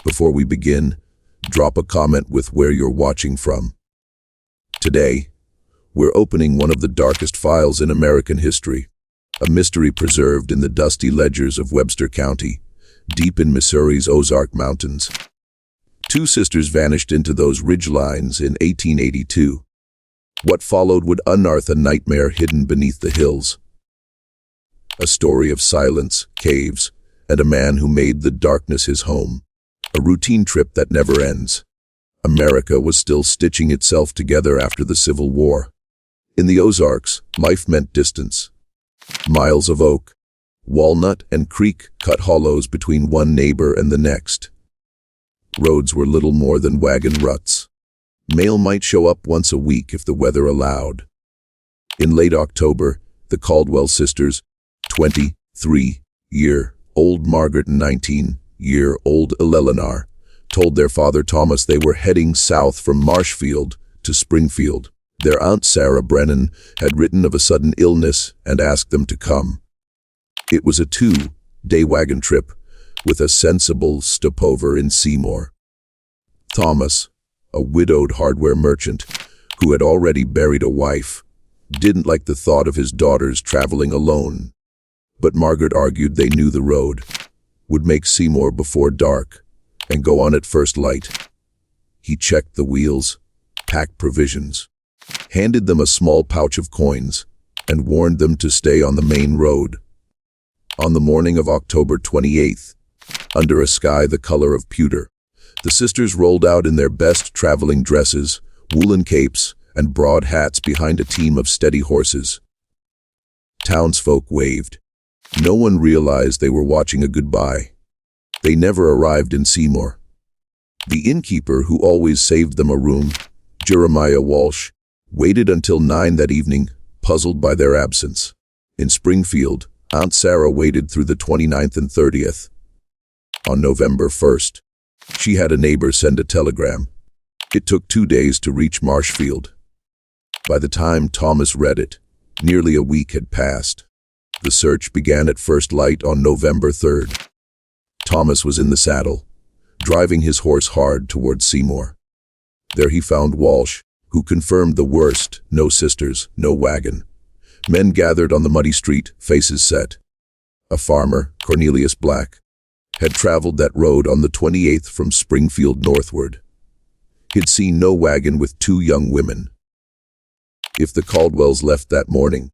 Before we begin, drop a comment with where you're watching from. Today, we're opening one of the darkest files in American history, a mystery preserved in the dusty ledgers of Webster County, deep in Missouri's Ozark Mountains. Two sisters vanished into those ridgelines in 1882. What followed would unearth a nightmare hidden beneath the hills. A story of silence, caves, and a man who made the darkness his home. A routine trip that never ends. America was still stitching itself together after the Civil War. In the Ozarks, life meant distance. Miles of oak, walnut, and creek cut hollows between one neighbor and the next. Roads were little more than wagon ruts. Mail might show up once a week if the weather allowed. In late October, the Caldwell sisters, 23-year-old Margaret and 19-year-old Elellanar, told their father Thomas they were heading south from Marshfield to Springfield. Their Aunt Sarah Brennan had written of a sudden illness and asked them to come. It was a 2-day wagon trip with a sensible stopover in Seymour. Thomas, a widowed hardware merchant who had already buried a wife, didn't like the thought of his daughters traveling alone. But Margaret argued they knew the road, would make Seymour before dark, and go on at first light. He checked the wheels, packed provisions, handed them a small pouch of coins, and warned them to stay on the main road. On the morning of October 28th, under a sky the color of pewter, the sisters rolled out in their best traveling dresses, woolen capes, and broad hats behind a team of steady horses. Townsfolk waved. No one realized they were watching a goodbye. They never arrived in Seymour. The innkeeper, who always saved them a room, Jeremiah Walsh, waited until 9 that evening, puzzled by their absence. In Springfield, Aunt Sarah waited through the 29th and 30th. On November 1st, she had a neighbor send a telegram. It took 2 days to reach Marshfield. By the time Thomas read it, nearly a week had passed. The search began at first light on November 3rd. Thomas was in the saddle, driving his horse hard toward Seymour. There he found Walsh, who confirmed the worst: no sisters, no wagon. Men gathered on the muddy street, faces set. A farmer, Cornelius Black, had traveled that road on the 28th from Springfield northward. He'd seen no wagon with 2 young women. If the Caldwells left that morning,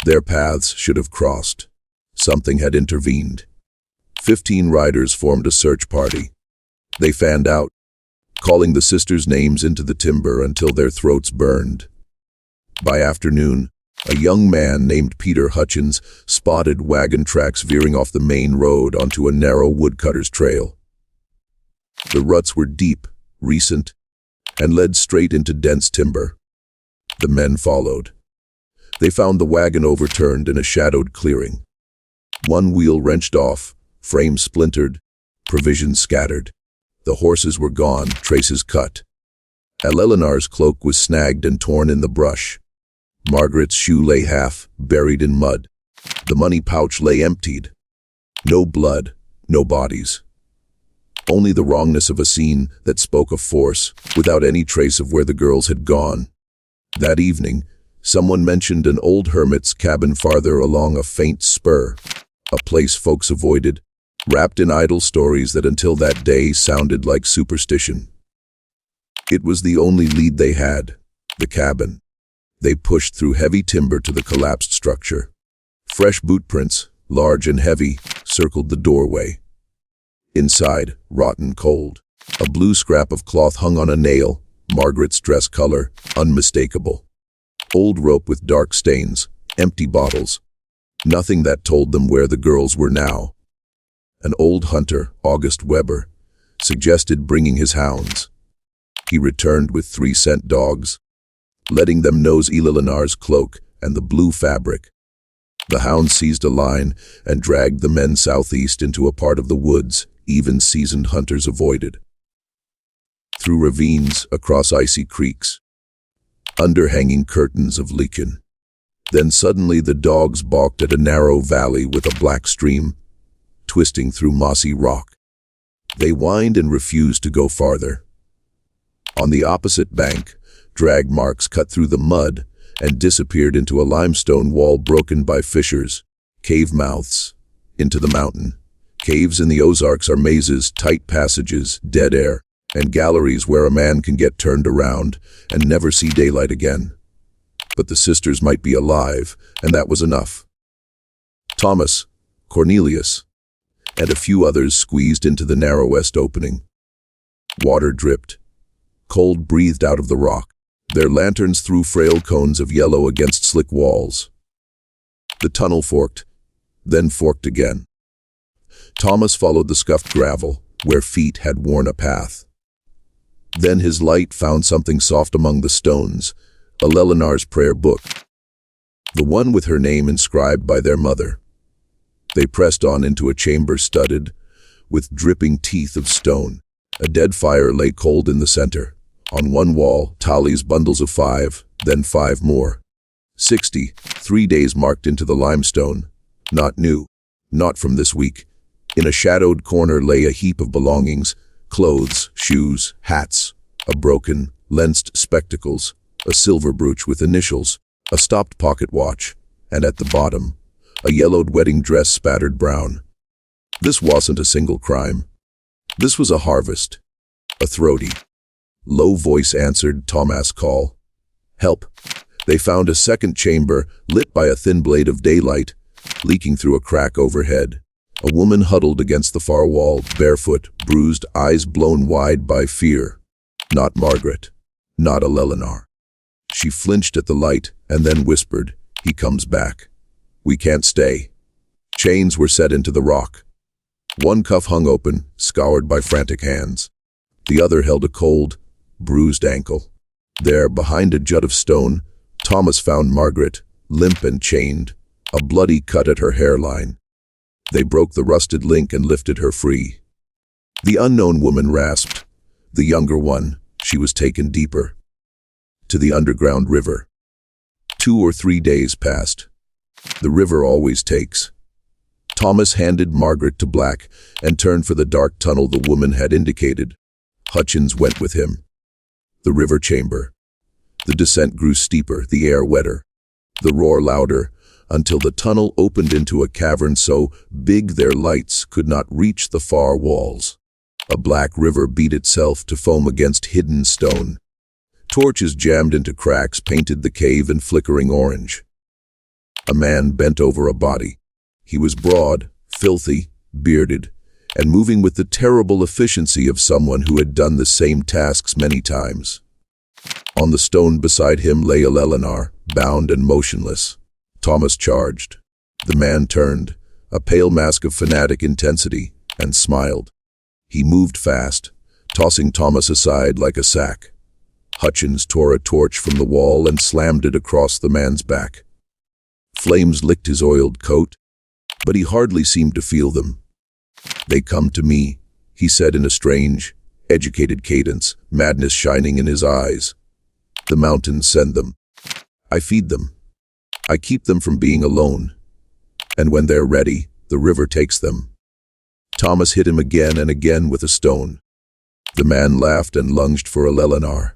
their paths should have crossed. Something had intervened. 15 riders formed a search party. They fanned out, calling the sisters' names into the timber until their throats burned. By afternoon, a young man named Peter Hutchins spotted wagon tracks veering off the main road onto a narrow woodcutter's trail. The ruts were deep, recent, and led straight into dense timber. The men followed. They found the wagon overturned in a shadowed clearing. One wheel wrenched off, frame splintered, provisions scattered. The horses were gone, traces cut. Elellanar's cloak was snagged and torn in the brush. Margaret's shoe lay half, buried in mud. The money pouch lay emptied. No blood, no bodies. Only the wrongness of a scene that spoke of force, without any trace of where the girls had gone. That evening, someone mentioned an old hermit's cabin farther along a faint spur, a place folks avoided, wrapped in idle stories that until that day sounded like superstition. It was the only lead they had, the cabin. They pushed through heavy timber to the collapsed structure. Fresh boot prints, large and heavy, circled the doorway. Inside, rotten cold. A blue scrap of cloth hung on a nail, Margaret's dress color, unmistakable. Old rope with dark stains, empty bottles. Nothing that told them where the girls were now. An old hunter, August Weber, suggested bringing his hounds. He returned with 3 scent dogs, letting them nose Elellanar's cloak and the blue fabric. The hounds seized a line and dragged the men southeast into a part of the woods even seasoned hunters avoided. Through ravines, across icy creeks, under hanging curtains of lichen. Then suddenly the dogs balked at a narrow valley with a black stream, twisting through mossy rock. They whined and refused to go farther. On the opposite bank, drag marks cut through the mud and disappeared into a limestone wall broken by fissures, cave mouths, into the mountain. Caves in the Ozarks are mazes, tight passages, dead air, and galleries where a man can get turned around and never see daylight again. But the sisters might be alive, and that was enough. Thomas, Cornelius, and a few others squeezed into the narrowest opening. Water dripped. Cold breathed out of the rock. Their lanterns threw frail cones of yellow against slick walls. The tunnel forked, then forked again. Thomas followed the scuffed gravel, where feet had worn a path. Then his light found something soft among the stones, Elellanar's prayer book, the one with her name inscribed by their mother. They pressed on into a chamber studded with dripping teeth of stone. A dead fire lay cold in the center. On one wall, tallies bundles of 5, then 5 more. 60, 3 days marked into the limestone. Not new, not from this week. In a shadowed corner lay a heap of belongings, clothes, shoes, hats, a broken, lensed spectacles, a silver brooch with initials, a stopped pocket watch, and at the bottom, a yellowed wedding dress spattered brown. This wasn't a single crime. This was a harvest. A throaty, low voice answered Thomas' call. Help. They found a second chamber, lit by a thin blade of daylight, leaking through a crack overhead. A woman huddled against the far wall, barefoot, bruised, eyes blown wide by fear. Not Margaret. Not Elellanar. She flinched at the light and then whispered, "He comes back. We can't stay." Chains were set into the rock. One cuff hung open, scoured by frantic hands. The other held a cold, bruised ankle. There, behind a jut of stone, Thomas found Margaret, limp and chained, a bloody cut at her hairline. They broke the rusted link and lifted her free. The unknown woman rasped. The younger one, she was taken deeper. To the underground river. 2 or 3 days passed. The river always takes. Thomas handed Margaret to Black and turned for the dark tunnel the woman had indicated. Hutchins went with him. The river chamber. The descent grew steeper, the air wetter, the roar louder, until the tunnel opened into a cavern so big their lights could not reach the far walls. A black river beat itself to foam against hidden stone. Torches jammed into cracks painted the cave in flickering orange. A man bent over a body. He was broad, filthy, bearded, and moving with the terrible efficiency of someone who had done the same tasks many times. On the stone beside him lay Elellanar, bound and motionless. Thomas charged. The man turned, a pale mask of fanatic intensity, and smiled. He moved fast, tossing Thomas aside like a sack. Hutchins tore a torch from the wall and slammed it across the man's back. Flames licked his oiled coat, but he hardly seemed to feel them. "They come to me," he said in a strange, educated cadence, madness shining in his eyes. "The mountains send them. I feed them. I keep them from being alone. And when they're ready, the river takes them." Thomas hit him again and again with a stone. The man laughed and lunged for Elellanar.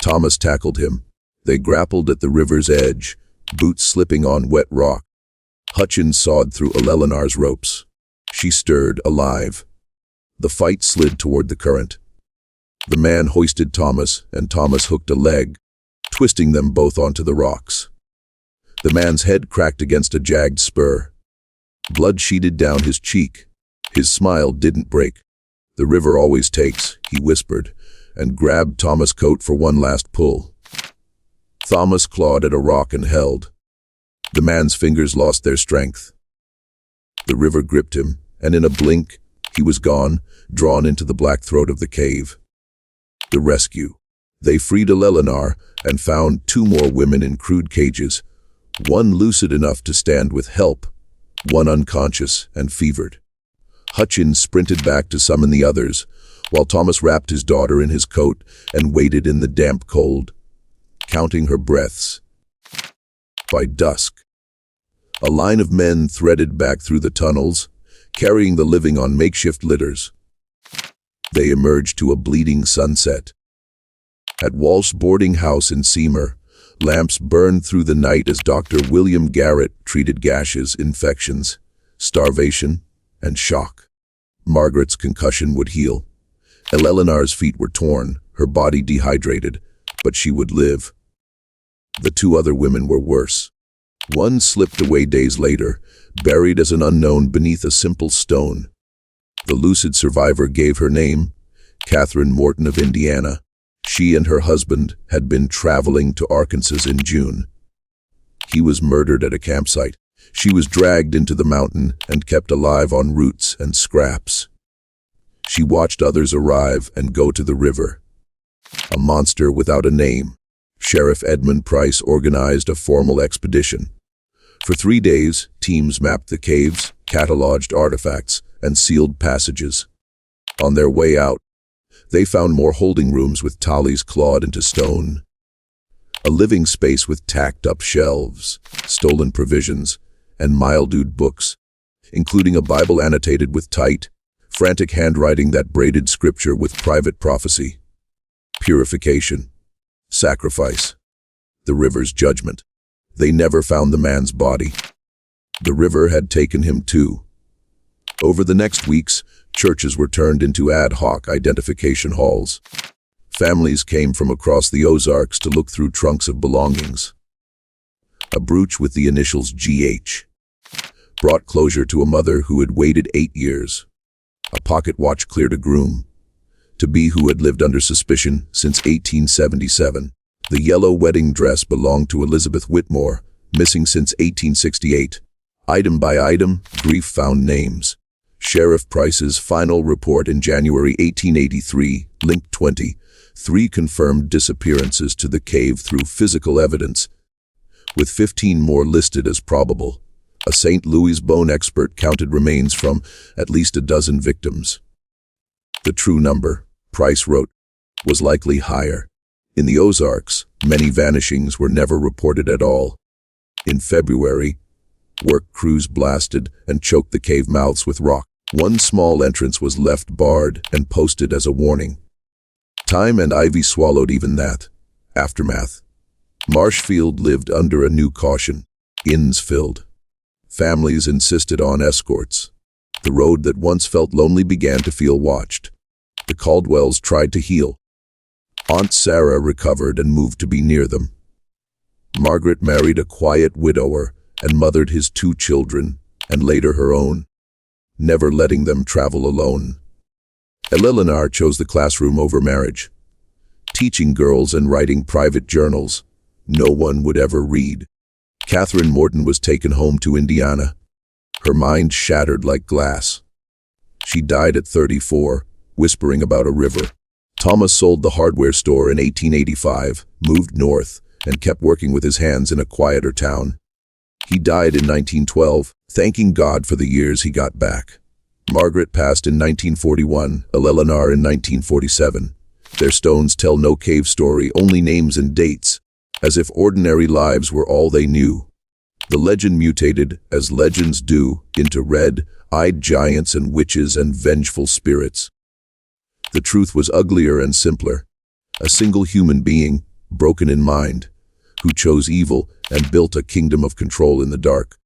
Thomas tackled him. They grappled at the river's edge, boots slipping on wet rock. Hutchins sawed through Elellanar's ropes. She stirred, alive. The fight slid toward the current. The man hoisted Thomas, and Thomas hooked a leg, twisting them both onto the rocks. The man's head cracked against a jagged spur. Blood sheeted down his cheek. His smile didn't break. "The river always takes," he whispered, and grabbed Thomas' coat for one last pull. Thomas clawed at a rock and held. The man's fingers lost their strength. The river gripped him, and in a blink, he was gone, drawn into the black throat of the cave. The rescue. They freed Elellanar and found 2 more women in crude cages, one lucid enough to stand with help, one unconscious and fevered. Hutchins sprinted back to summon the others, while Thomas wrapped his daughter in his coat and waited in the damp cold, counting her breaths. By dusk, a line of men threaded back through the tunnels, carrying the living on makeshift litters. They emerged to a bleeding sunset. At Walsh boarding house in Seymour, lamps burned through the night as Dr. William Garrett treated gashes, infections, starvation, and shock. Margaret's concussion would heal. Ellenar's feet were torn, her body dehydrated, but she would live. The two other women were worse. One slipped away days later, buried as an unknown beneath a simple stone. The lucid survivor gave her name, Catherine Morton of Indiana. She and her husband had been traveling to Arkansas in June. He was murdered at a campsite. She was dragged into the mountain and kept alive on roots and scraps. She watched others arrive and go to the river. A monster without a name. Sheriff Edmund Price organized a formal expedition. For 3 days, teams mapped the caves, cataloged artifacts, and sealed passages. On their way out, they found more holding rooms with tallies clawed into stone. A living space with tacked-up shelves, stolen provisions, and mildewed books, including a Bible annotated with tight, frantic handwriting that braided scripture with private prophecy. Purification. Sacrifice. The river's judgment. They never found the man's body. The river had taken him too. Over the next weeks, churches were turned into ad hoc identification halls. Families came from across the Ozarks to look through trunks of belongings. A brooch with the initials G.H. brought closure to a mother who had waited 8 years. A pocket watch cleared a groom-to-be who had lived under suspicion since 1877. The yellow wedding dress belonged to Elizabeth Whitmore, missing since 1868. Item by item, grief found names. Sheriff Price's final report in January 1883 linked 23 confirmed disappearances to the cave through physical evidence, with 15 more listed as probable. A St. Louis bone expert counted remains from at least a dozen victims. The true number, Price wrote, was likely higher. In the Ozarks, many vanishings were never reported at all. In February, work crews blasted and choked the cave mouths with rock. One small entrance was left barred and posted as a warning. Time and ivy swallowed even that. Aftermath. Marshfield lived under a new caution. Inns filled. Families insisted on escorts. The road that once felt lonely began to feel watched. The Caldwells tried to heal. Aunt Sarah recovered and moved to be near them. Margaret married a quiet widower and mothered his 2 children, and later her own, never letting them travel alone. Elellanar chose the classroom over marriage, teaching girls and writing private journals no one would ever read. Catherine Morton was taken home to Indiana, her mind shattered like glass. She died at 34, whispering about a river. Thomas sold the hardware store in 1885, moved north, and kept working with his hands in a quieter town. He died in 1912, thanking God for the years he got back. Margaret passed in 1941, Elellanar in 1947. Their stones tell no cave story, only names and dates, as if ordinary lives were all they knew. The legend mutated, as legends do, into red-eyed giants and witches and vengeful spirits. The truth was uglier and simpler. A single human being, broken in mind, who chose evil and built a kingdom of control in the dark.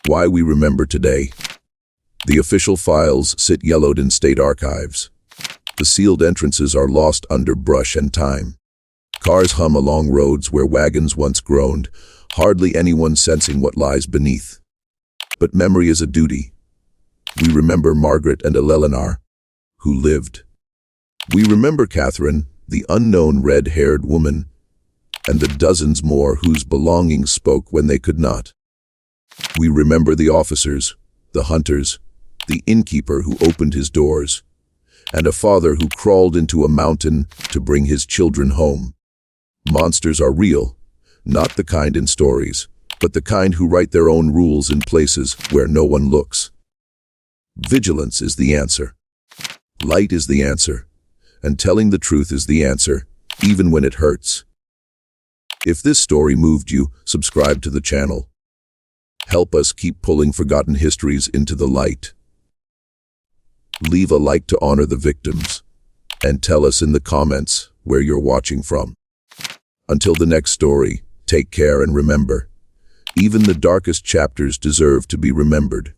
Why we remember today. The official files sit yellowed in state archives. The sealed entrances are lost under brush and time. Cars hum along roads where wagons once groaned, hardly anyone sensing what lies beneath. But memory is a duty. We remember Margaret and Elellanar, who lived. We remember Catherine, the unknown red-haired woman, and the dozens more whose belongings spoke when they could not. We remember the officers, the hunters, the innkeeper who opened his doors, and a father who crawled into a mountain to bring his children home. Monsters are real, not the kind in stories, but the kind who write their own rules in places where no one looks. Vigilance is the answer. Light is the answer. And telling the truth is the answer, even when it hurts. If this story moved you, subscribe to the channel. Help us keep pulling forgotten histories into the light. Leave a like to honor the victims. and tell us in the comments where you're watching from. Until the next story, take care and remember, even the darkest chapters deserve to be remembered.